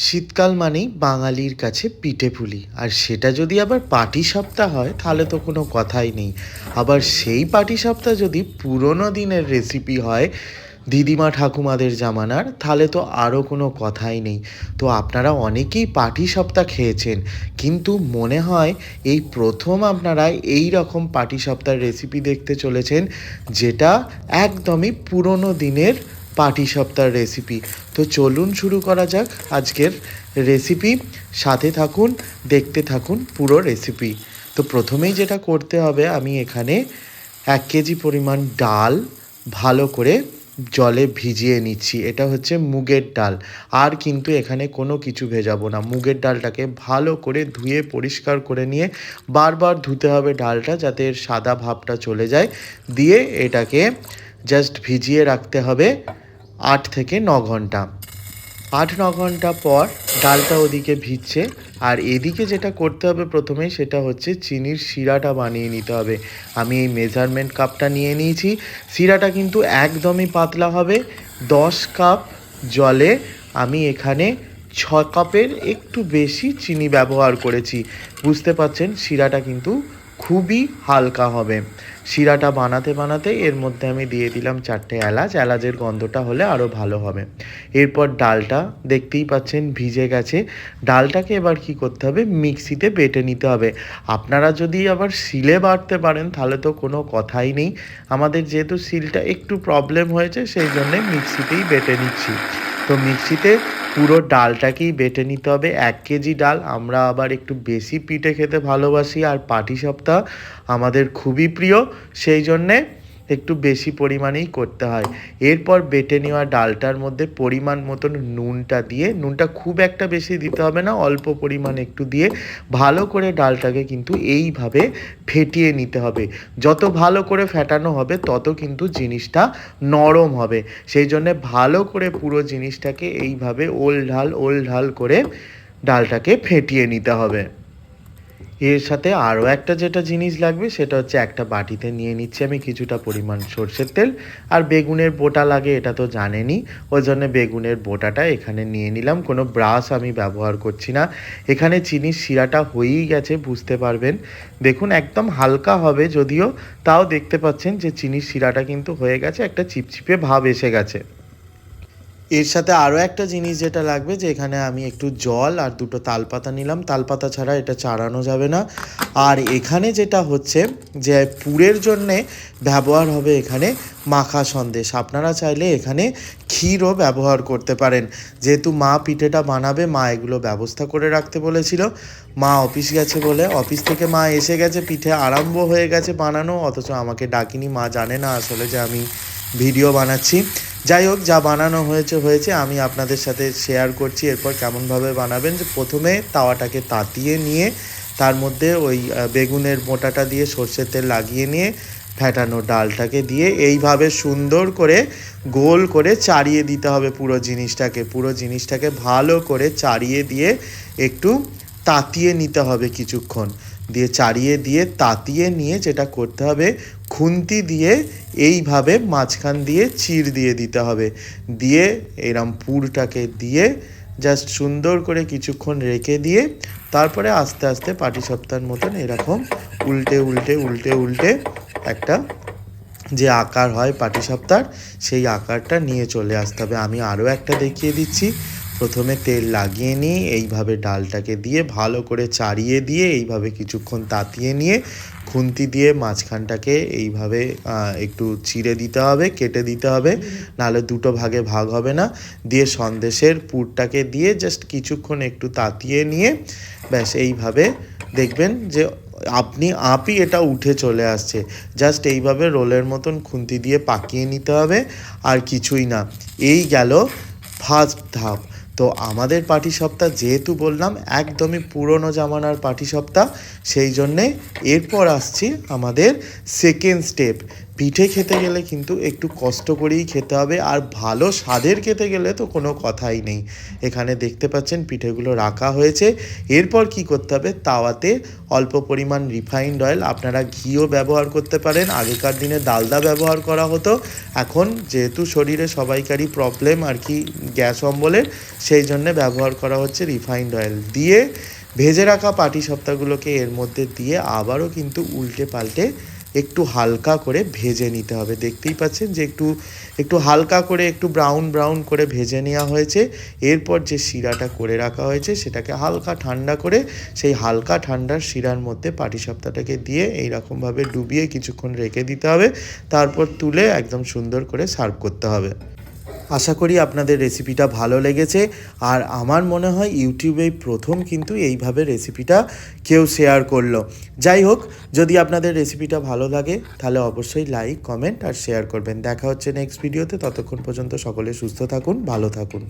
শীতকাল মানেই বাঙালির কাছে পিঠে-পুলি। আর সেটা যদি আবার পাটিসাপটা হয় তাহলে তো কোনো কথাই নেই। আবার সেই পাটিসাপটা যদি পুরোনো দিনের রেসিপি হয়, দিদিমা ঠাকুমাদের জামানার, তাহলে তো আরও কোনো কথাই নেই। তো আপনারা অনেকেই পাটিসাপটা খেয়েছেন, কিন্তু মনে হয় এই প্রথম আপনারা এই রকম পাটিসাপটার রেসিপি দেখতে চলেছেন, যেটা একদমই পুরোনো দিনের পাটিসাপটার রেসিপি। তো চলুন শুরু করা যাক আজকের রেসিপি। সাথে থাকুন, দেখতে থাকুন পুরো রেসিপি। তো প্রথমেই যেটা করতে হবে, আমি এখানে 1 কেজি পরিমাণ ডাল ভালো করে জলে ভিজিয়ে নিচ্ছি। এটা হচ্ছে মুগের ডাল। আর কিন্তু এখানে কোনো কিছু ভেজাবো না। মুগের ডালটাকে ভালো করে ধুয়ে পরিষ্কার করে নিয়ে বারবার ধুতে হবে ডালটা, যাতে এর সাদা ভাবটা চলে যায়। দিয়ে এটাকে জাস্ট ভিজিয়ে রাখতে হবে 8 থেকে 9 ঘন্টা। 8-9 ঘন্টা পর ডালটা ওদিকে ভিজছে, আর এদিকে যেটা করতে হবে প্রথমেই, সেটা হচ্ছে চিনির শিরাটা বানিয়ে নিতে হবে। আমি এই মেজারমেন্ট কাপটা নিয়ে নিয়েছি। শিরাটা কিন্তু একদমই পাতলা হবে। 10 কাপ জলে আমি এখানে 6 কাপের একটু বেশি চিনি ব্যবহার করেছি। বুঝতে পারছেন, শিরাটা কিন্তু খুবই হালকা হবে। শিরাটা বানাতে বানাতে এর মধ্যে আমি দিয়ে দিলাম 4টে এলাচ। এলাচের গন্ধটা হলে আরও ভালো হবে। এরপর ডালটা দেখতেই পাচ্ছেন ভিজে গেছে। ডালটাকে এবার কি করতে হবে, মিক্সিতে বেটে নিতে হবে। আপনারা যদি আবার শিলে বাটতে পারেন তাহলে তো কোনো কথাই নেই। আমাদের যেহেতু শিলটা একটু প্রবলেম হয়েছে, সেই জন্যে মিক্সিতেই বেটে নিচ্ছি। তো মিক্সিতে পুরো ডালটাকেই বেটে নিতে হবে। 1 কেজি ডাল, আমরা আবার একটু বেশি পিঠে খেতে ভালোবাসি, আর পাটিসাপটা আমাদের খুবই প্রিয়, সেই জন্যে একটু বেশি পরিমাণেই করতে হয়। এরপর বেটে নেওয়া ডালটার মধ্যে পরিমাণ মতন নুনটা দিয়ে, নুনটা খুব একটা বেশি দিতে হবে না, অল্প পরিমাণ একটু দিয়ে ভালো করে ডালটাকে কিন্তু এইভাবে ফেটিয়ে নিতে হবে। যত ভালো করে ফেটানো হবে তত কিন্তু জিনিসটা নরম হবে। সেই জন্যে ভালো করে পুরো জিনিসটাকে এইভাবে ওল ঢাল করে ডালটাকে ফেটিয়ে নিতে হবে। এর সাথে আরও একটা যেটা জিনিস লাগবে, সেটা হচ্ছে একটা বাটিতে নিয়ে নিচ্ছি আমি কিছুটা পরিমাণ সরষের তেল। আর বেগুনের বোটা লাগে, এটা তো জানেনই, ওই জন্য বেগুনের বোটাটা এখানে নিয়ে নিলাম। কোনো ব্রাশ আমি ব্যবহার করছি না। এখানে চিনির শিরাটা হয়েই গেছে, বুঝতে পারবেন। দেখুন একদম হালকা হবে যদিও, তাও দেখতে পাচ্ছেন যে চিনির শিরাটা কিন্তু হয়ে গেছে, একটা চিপচিপে ভাব এসে গেছে। এর সাথে আরও একটা জিনিস যেটা লাগবে, যে এখানে আমি একটু জল আর 2টো তালপাতা নিলাম। তালপাতা ছাড়া এটা চাড়ানো যাবে না। আর এখানে যেটা হচ্ছে, যে পুরের জন্যে ব্যবহার হবে এখানে মাখা সন্দেশ। আপনারা চাইলে এখানে ক্ষীরও ব্যবহার করতে পারেন। যেহেতু মা পিঠেটা বানাবে, মা এগুলো ব্যবস্থা করে রাখতে বলেছিল। মা অফিস গেছে বলে, অফিস থেকে মা এসে গেছে, পিঠে আরম্ভ হয়ে গেছে বানানো, অথচ আমাকে ডাকিনি। মা জানে না আসলে যে আমি ভিডিও বানাচ্ছি। যাই হোক, যা বানানো হয়েছে আমি আপনাদের সাথে শেয়ার করছি। এরপর কেমনভাবে বানাবেন, যে প্রথমে তাওয়াটাকে তাতিয়ে নিয়ে তার মধ্যে ওই বেগুনের বোঁটাটা দিয়ে সর্ষের তেল লাগিয়ে নিয়ে ফেটানো ডালটাকে দিয়ে এইভাবে সুন্দর করে গোল করে চাড়িয়ে দিতে হবে পুরো জিনিসটাকে ভালো করে চাড়িয়ে দিয়ে একটু তাতিয়ে নিতে হবে কিছুক্ষণ। দিয়ে চাড়িয়ে দিয়ে তাতিয়ে নিয়ে যেটা করতে হবে, খুন্তি দিয়ে এইভাবে মাঝখান দিয়ে চিড় দিয়ে দিতে হবে। দিয়ে এরম পুরটাকে দিয়ে জাস্ট সুন্দর করে কিছুক্ষণ রেখে দিয়ে তারপরে আস্তে আস্তে পাটিসাপটার মতন এরকম উল্টে একটা যে আকার হয় পাটিসাপটার, সেই আকারটা নিয়ে চলে আসতে হবে। আমি আরও একটা দেখিয়ে দিচ্ছি। প্রথমে তেল লাগিয়ে নিয়ে এইভাবে ডালটাকে দিয়ে ভালো করে চাড়িয়ে দিয়ে এইভাবে কিছুক্ষণ তাতিয়ে নিয়ে খুন্তি দিয়ে মাঝখানটাকে এইভাবে একটু চিড়ে দিতে হবে, কেটে দিতে হবে, নাহলে দুটো ভাগে ভাগ হবে না। দিয়ে সন্দেশের পুরটাকে দিয়ে জাস্ট কিছুক্ষণ একটু তাতিয়ে নিয়ে ব্যাস এইভাবে দেখবেন যে আপই এটা উঠে চলে আসছে। জাস্ট এইভাবে রোলের মতন খুন্তি দিয়ে পাকিয়ে নিতে হবে, আর কিছুই না। এই গেল ফার্স্ট ধাপ। তো আমাদের পাটিসাপটা যেহেতু বললাম একদমই পুরনো জামানার পাটিসাপটা, সেই জন্যে এরপর আসছি আমাদের সেকেন্ড স্টেপ, পিঠে খেতে গেলে কিন্তু একটু কষ্ট করেই খেতে হবে, আর ভালো স্বাদের খেতে গেলে তো কোনো কথাই নেই। এখানে দেখতে পাচ্ছেন পিঠেগুলো রাখা হয়েছে। এরপর কি করতে হবে, তাওয়াতে অল্প পরিমাণ রিফাইন্ড অয়েল, আপনারা ঘিও ব্যবহার করতে পারেন। আগেকার দিনে ডালডা ব্যবহার করা হতো, এখন যেহেতু শরীরে সবাইকারই প্রবলেম আর কি গ্যাস অম্বলের, সেই জন্যে ব্যবহার করা হচ্ছে রিফাইন্ড অয়েল। দিয়ে ভেজে রাখা পাটিসাপটাগুলোকে এর মধ্যে দিয়ে আবারও কিন্তু উল্টে পাল্টে একটু হালকা করে ভেজে নিতে হবে। দেখতেই পাচ্ছেন যে একটু হালকা করে একটু ব্রাউন ব্রাউন করে ভেজে নেওয়া হয়েছে। এরপর যে শিরাটা করে রাখা হয়েছে সেটাকে হালকা ঠান্ডা করে সেই হালকা ঠান্ডার শিরার মধ্যে পাটিসাপটাটাকে দিয়ে এইরকমভাবে ডুবিয়ে কিছুক্ষণ রেখে দিতে হবে। তারপর তুলে একদম সুন্দর করে সার্ভ করতে হবে। আশা করি আপনাদের রেসিপিটা ভালো লেগেছে, আর আমার মনে হয় ইউটিউবেই প্রথম কিন্তু এইভাবে রেসিপিটা কেউ শেয়ার করলো। যাই হোক, যদি আপনাদের রেসিপিটা ভালো লাগে তাহলে অবশ্যই লাইক, কমেন্ট আর শেয়ার করবেন। দেখা হচ্ছে নেক্সট ভিডিওতে। ততক্ষণ পর্যন্ত সকলে সুস্থ থাকুন, ভালো থাকুন।